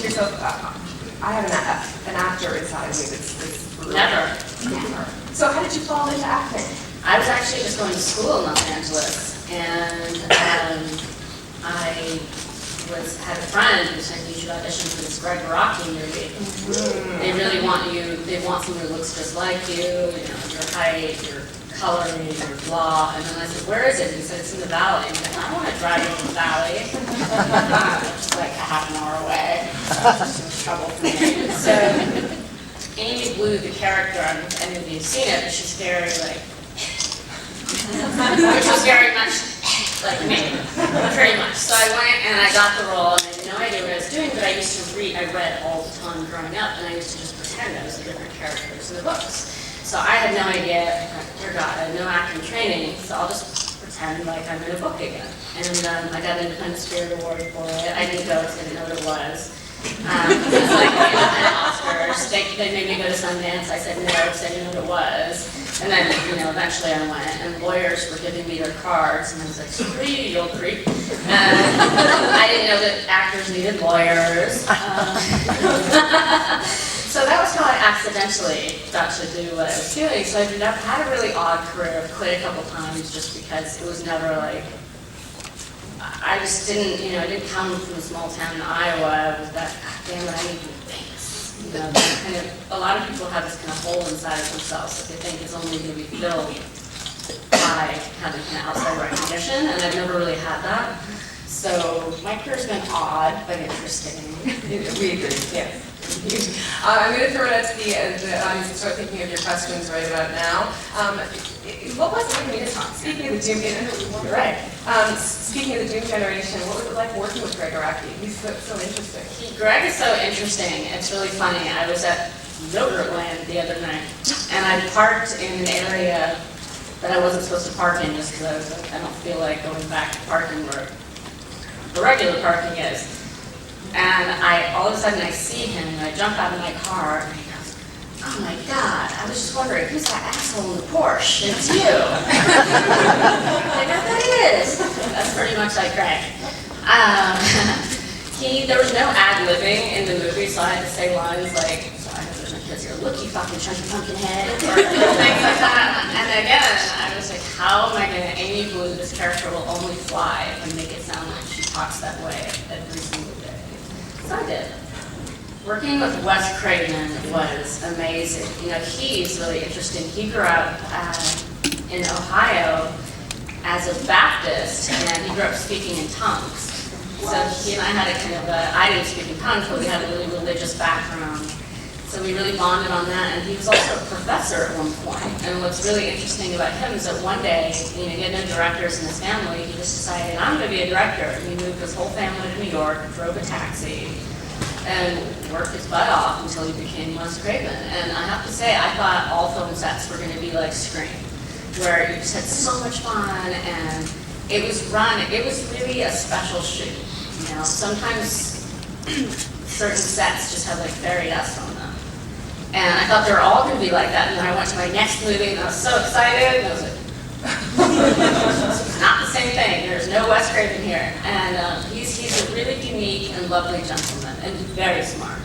to yourself, I have an actor inside of me that's really... Never. So how did you fall into acting? I was actually just going to school in Los Angeles, and I had a friend who said you should audition for this Greg Rocky movie. They really want you, they want someone who looks just like you, your height, your color, your blah. And then I said, where is it? And he said, it's in the valley. And I said, I don't want to drive into the valley. It's like a half an hour away. It's trouble for me. So Amy Blue, the character, I don't know if any of you have seen it, but she's very like, which was very much like me, pretty much. So I went and I got the role, and I had no idea what I was doing, but I used to read, I read all the time growing up, and I used to just pretend I was the different characters in the books. So I had no idea, dear God, I had no acting training, so I'll just pretend like I'm in a book again. And I got an Independent Spirit Award for it. I didn't go because I didn't know what it was. It's like the Independent Oscars. They made me go to Sundance. I said no because I didn't know what it was. And then, eventually I went, and lawyers were giving me their cards, and I was like, screw you, you old creep. I didn't know that actors needed lawyers. So that was how I accidentally got to do what I was doing. So I had a really odd career. I've quit a couple times just because it was never like, I just didn't, I didn't come from a small town in Iowa. I was that, God damn it, I need to be famous. A lot of people have this kind of hole inside of themselves that they think is only going to be filled by having kind of outside recognition, and I've never really had that. So my career's been odd, but interesting. We agree, yes. I'm going to throw it out to the audience and start thinking of your questions right about now. What was it, speaking of the Doom generation, right. Speaking of the Doom generation, what was it like working with Greg Araki? He's so interesting. Greg is so interesting. It's really funny. I was at Yogurtland the other night, and I parked in an area that I wasn't supposed to park in just because I was like, I don't feel like going back to parking where the regular parking is. And all of a sudden I see him, and I jump out of my car, and he goes, oh my God, I was just wondering, who's that asshole in the Porsche? It's you. I know that is. That's pretty much like Greg. There was no ad-libbing in the movie, so I had to say lines like, so I know there's no kids here, look, you fucking chunky pumpkin head, or things like that. And again, I was like, how am I going to, Amy Blue, this character will only fly if I make it sound like she talks that way every single day. So I did. Working with Wes Craven was amazing. He's really interesting. He grew up in Ohio as a Baptist, and he grew up speaking in tongues. So he and I had a kind of I didn't speak in tongues, but we had a really religious background. So we really bonded on that, and he was also a professor at one point. And what's really interesting about him is that one day, he had no directors in his family, he just decided, I'm going to be a director. And he moved his whole family to New York, drove a taxi, and worked his butt off until he became Wes Craven. And I have to say, I thought all film sets were going to be like Scream, where you just had so much fun, and it was really a special shoot. Sometimes certain sets just have like fairy dust on them. And I thought they were all going to be like that. And then I went to my next movie, and I was so excited, and I was like, it's not the same thing. There's no Wes Craven here. And he's a really unique and lovely gentleman, and very smart.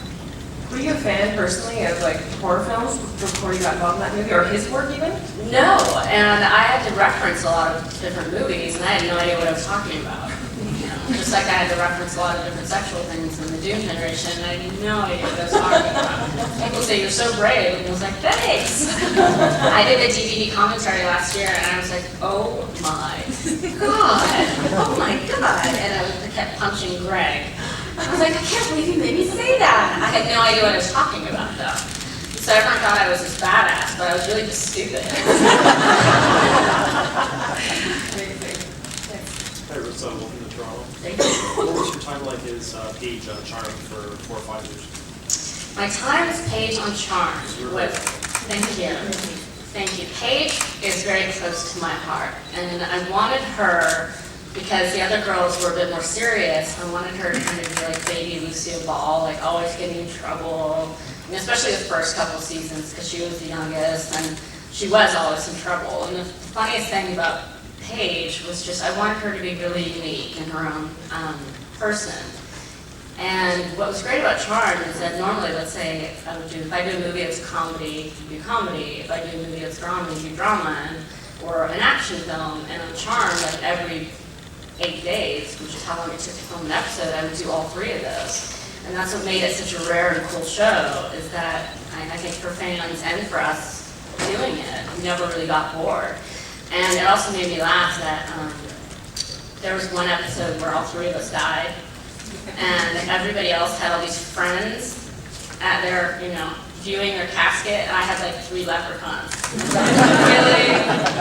Were you a fan personally of like horror films before you got involved in that movie, or his work even? No, and I had to reference a lot of different movies, and I had no idea what I was talking about. Just like I had to reference a lot of different sexual things in the Doom generation, and I had no idea what I was talking about. People say, you're so brave, and I was like, thanks! I did a DVD commentary last year, and I was like, oh my God, and I kept punching Greg. I was like, I can't believe you made me say that! I had no idea what I was talking about, though. So everyone thought I was this badass, but I was really just stupid. Hey, Ruth, welcome to Toronto. Thank you. What was your time like as Paige on Charm for 4 or 5 years? My time as Paige on Charm was, thank you. Paige is very close to my heart, and I wanted her, because the other girls were a bit more serious, I wanted her to kind of be like baby Lucille Ball, like always getting in trouble, and especially the first couple seasons, because she was the youngest, and she was always in trouble. And the funniest thing about Paige was just, I wanted her to be really unique in her own person. And what was great about Charmed is that normally, let's say, if I do a movie that's comedy, you do comedy. If I do a movie that's drama, you do drama, or an action film. And on Charmed, like every 8 days, which is how long it took to film an episode, I would do all 3 of those. And that's what made it such a rare and cool show, is that I think for fans and for us doing it, we never really got bored. And it also made me laugh that there was one episode where all 3 of us died, and everybody else had all these friends at their, viewing their casket, and I had like 3 leprechauns.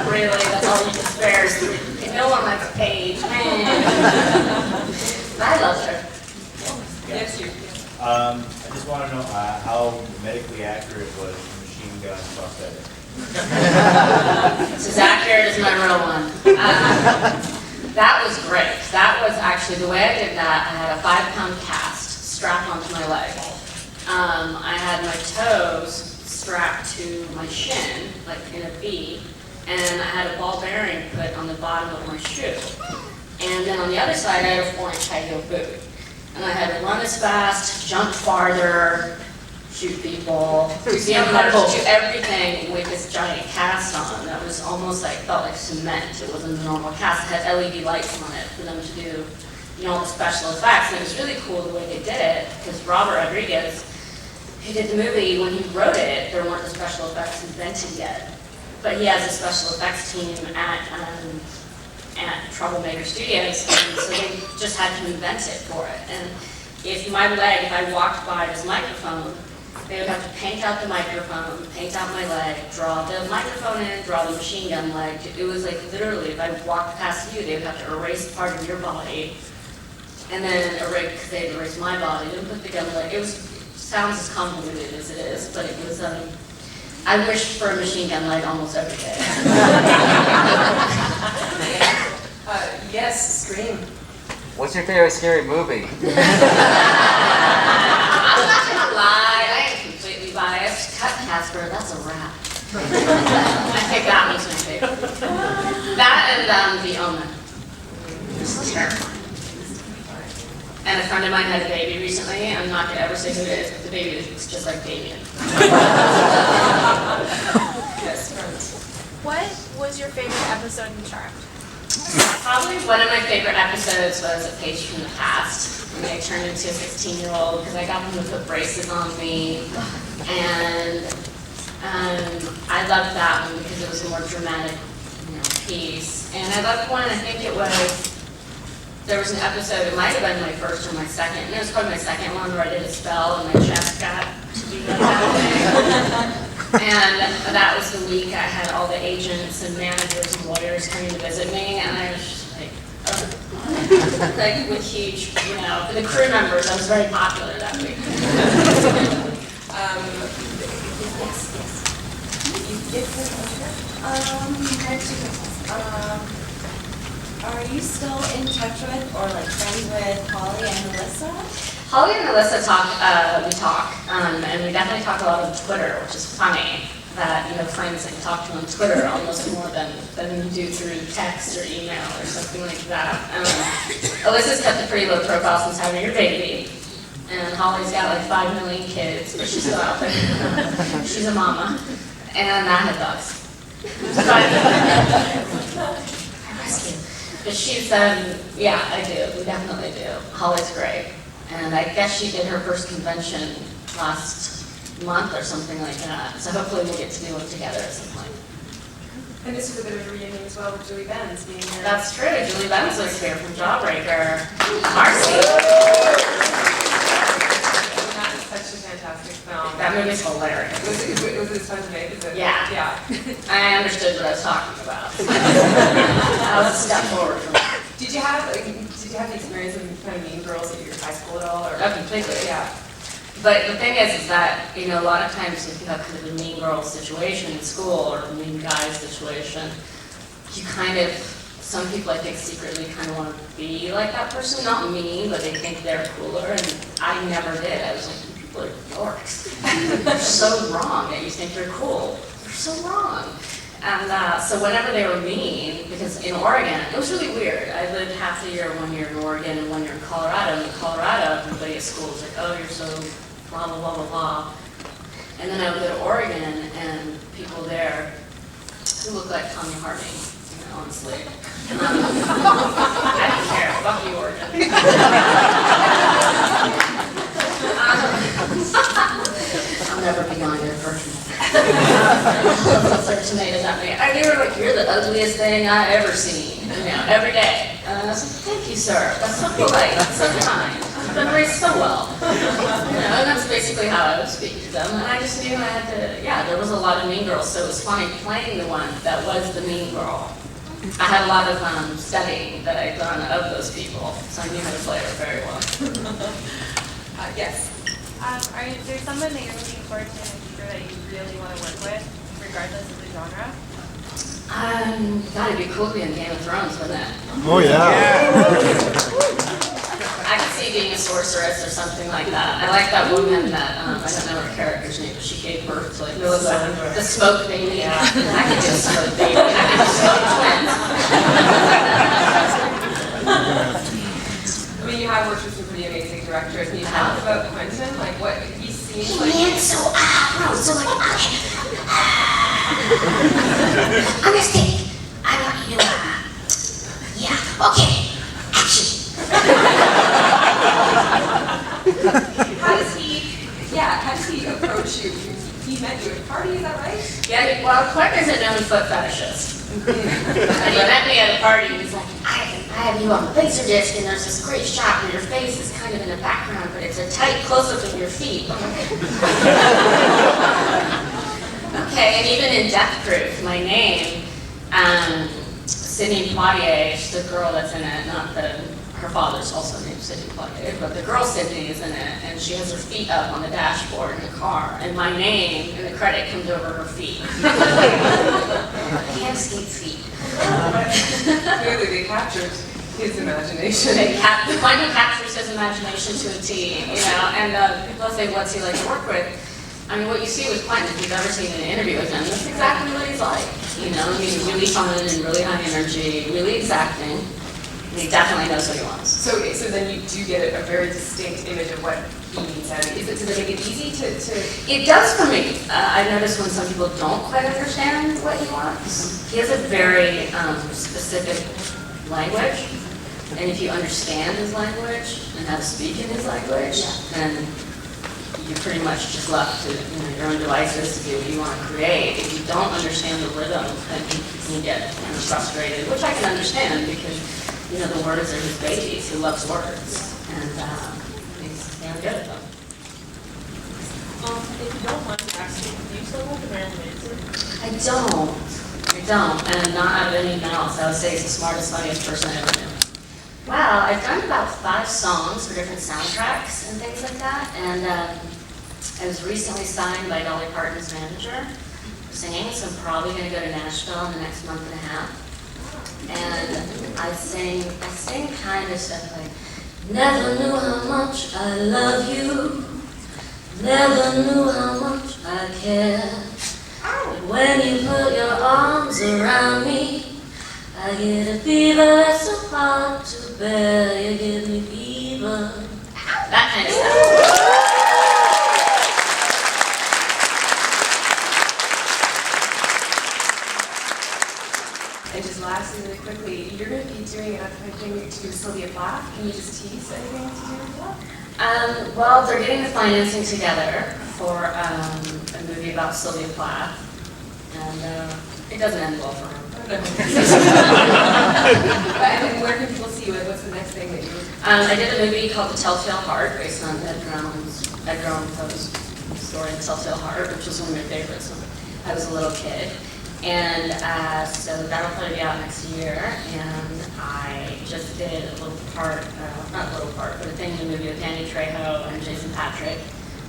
Really, that's all you can spare is 3. No one likes Paige, man. I loved her. Yes, you. I just want to know how medically accurate was the machine gun prosthetic? It's as accurate as my real one. That was great. That was actually, the way I did that, I had a 5-pound cast strapped onto my leg. I had my toes strapped to my shin, like in a V, and I had a ball bearing put on the bottom of my shoe. And then on the other side, I had a 4-inch high heel boot. And I had to run as fast, jump farther, shoot people, do everything with this giant cast on that was almost felt like cement. It wasn't a normal cast. It had LED lights on it for them to do, all the special effects. And it was really cool the way they did it, because Robert Rodriguez, who did the movie, when he wrote it, there weren't the special effects invented yet. But he has a special effects team at Troublemaker Studios, and so they just had to invent it for it. And if I walked by this microphone, they would have to paint out the microphone, paint out my leg, draw the microphone in, draw the machine gun leg. It was like literally, if I walked past you, they would have to erase part of your body, and then because they'd erase my body, then put the gun leg. It sounds as convoluted as it is, but it was. I wished for a machine gun leg almost every day. Yes, Scream. What's your favorite scary movie? I'm not gonna lie, I am completely biased. Cut Casper, that's a wrap. I think that one's my favorite. That and The Omen. It's terrifying. And a friend of mine had a baby recently. I'm not gonna ever say who it is, but the baby looks just like Damien. Yes, friends. What was your favorite episode in Charmed? Probably one of my favorite episodes was A Page from the Past, when I turned into a 16-year-old because I got them to put braces on me, and I loved that one because it was a more dramatic, piece. And I loved one. I think there was an episode. It might have been my first or my second, and it was probably my second one where I did a spell and my chest got to be that way. And that was the week I had all the agents and managers and lawyers coming to visit me, and I was just like, oh. Like with huge, for the crew members, I was very popular that week. Are you still in touch with or friends with Holly and Melissa? Holly and Melissa we talk, and we definitely talk a lot on Twitter, which is funny that, friends that you talk to on Twitter almost more than you do through text or email or something like that. Alyssa's kept a pretty low profile since having her baby, and Holly's got 5 million kids, but she's still out there. She's a mama, and I have dogs. But she's, I do, we definitely do. Holly's great. And I guess she did her first convention last month or something like that. So hopefully we'll get to do it together at some point. And this is a bit of a reunion as well with Julie Benz being here. That's true. Julie Benz was here from Jawbreaker. Marcy. That is such a fantastic film. That movie's hilarious. Was it fun to make? Is it? Yeah. Yeah. I understood what I was talking about. That was a step forward for me. Did you have the experience of kind of Mean Girls at your high school at all? Or? Oh, completely. Yeah. But the thing is that, a lot of times if you have kind of a mean girl situation in school or a mean guy situation, you some people I think secretly kind of want to be like that person. Not mean, but they think they're cooler, and I never did. I was like, you people are dorks. You're so wrong that you think you're cool. You're so wrong. And so whenever they were mean, because in Oregon, it was really weird. I lived half the year, 1 year in Oregon and 1 year in Colorado. And in Colorado, everybody at school was like, oh, you're so blah, blah, blah, blah, blah. And then I would go to Oregon and people there who looked like Tommy Harding, you know, honestly. I don't care, fuck you, Oregon. I'll never be on your person. Those tomatoes at me. And they were like, you're the ugliest thing I ever seen, you know, every day. And I was like, thank you, sir. That's so polite, so kind. You've been raised so well. You know, and that's basically how I would speak to them. And I just knew I had to, yeah, there was a lot of mean girls, so it was funny playing the one that was the mean girl. I had a lot of studying that I'd done of those people, so I knew how to play her very well. Yes. Is there someone that you're looking forward to in the future that you really want to work with, regardless of the genre? God, it'd be cool to be in Game of Thrones, wouldn't it? Oh, yeah. I could see being a sorceress or something like that. I like that woman that, I don't know her character's name, but she gave birth to like the smoke baby. I could do a smoke baby. I could do smoke twins. I mean, you have worked with some pretty amazing directors. Can you talk about Quentin? Like, what he seems like? So I'm gonna say, I want you to, yeah, okay, action. How does he approach you? He met you at a party, is that right? Yeah, well, Quentin's a known foot fetishist. And he met me at a party and he's like, I have you on the laser disc and there's this great shot where your face is kind of in the background, but it's a tight close-up of your feet. Okay, and even in Death Proof, my name, Sydney Poitier, she's the girl that's in it, not her father's also named Sydney Poitier, but the girl Sydney is in it, and she has her feet up on the dashboard in the car, and my name in the credit comes over her feet. Hand skate feet. Clearly, they captured his imagination. Quentin captures his imagination to a T, you know, and people say, what's he like to work with? I mean, what you see with Quentin, if you've ever seen an interview with him, that's exactly what he's like. You know, he's really fun and really high energy, really exacting. He definitely knows what he wants. So then you do get a very distinct image of what he needs out of it. Does it make it easy to? It does for me. I notice when some people don't quite understand what he wants. He has a very specific language, and if you understand his language and how to speak in his language, then you're pretty much just left to your own devices to do what you want to create. If you don't understand the rhythm, then you can get kind of frustrated, which I can understand because the words are his babies. He loves words, and he's damn good at them. If you don't mind asking, do you still like the Marilyn Manson? I don't, and not out of anything else. I would say he's the smartest, funniest person I ever knew. Wow, I've done about 5 songs for different soundtracks and things like that, and I was recently signed by Dolly Parton's manager singing, so I'm probably going to go to Nashville in the next month and a half. And I sing kind of stuff like, never knew how much I love you, never knew how much I care. But when you put your arms around me, I get a fever that's so hard to bear. You give me fever. That kind of stuff. And just lastly, really quickly, you're going to be doing an upcoming to Sylvia Plath. Can you just tease anything to do with that? Well, they're getting the financing together for a movie about Sylvia Plath, and it doesn't end well for her. And where can people see you? What's the next thing that you? I did a movie called The Telltale Heart, based on Edgar Allan Poe's story, The Telltale Heart, which was one of my favorites when I was a little kid. And so that'll probably be out next year. And I just did a little part, not a little part, but a thing in the movie with Danny Trejo and Jason Patrick.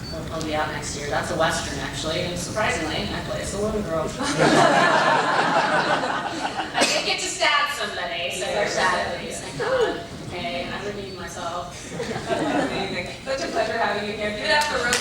It'll probably be out next year. That's a Western, actually, and surprisingly, I play a saloon girl. I did get to stab somebody, so they're sad, please, thank God. Okay, I redeemed myself. Amazing. Such a pleasure having you here. Give it up for Rose.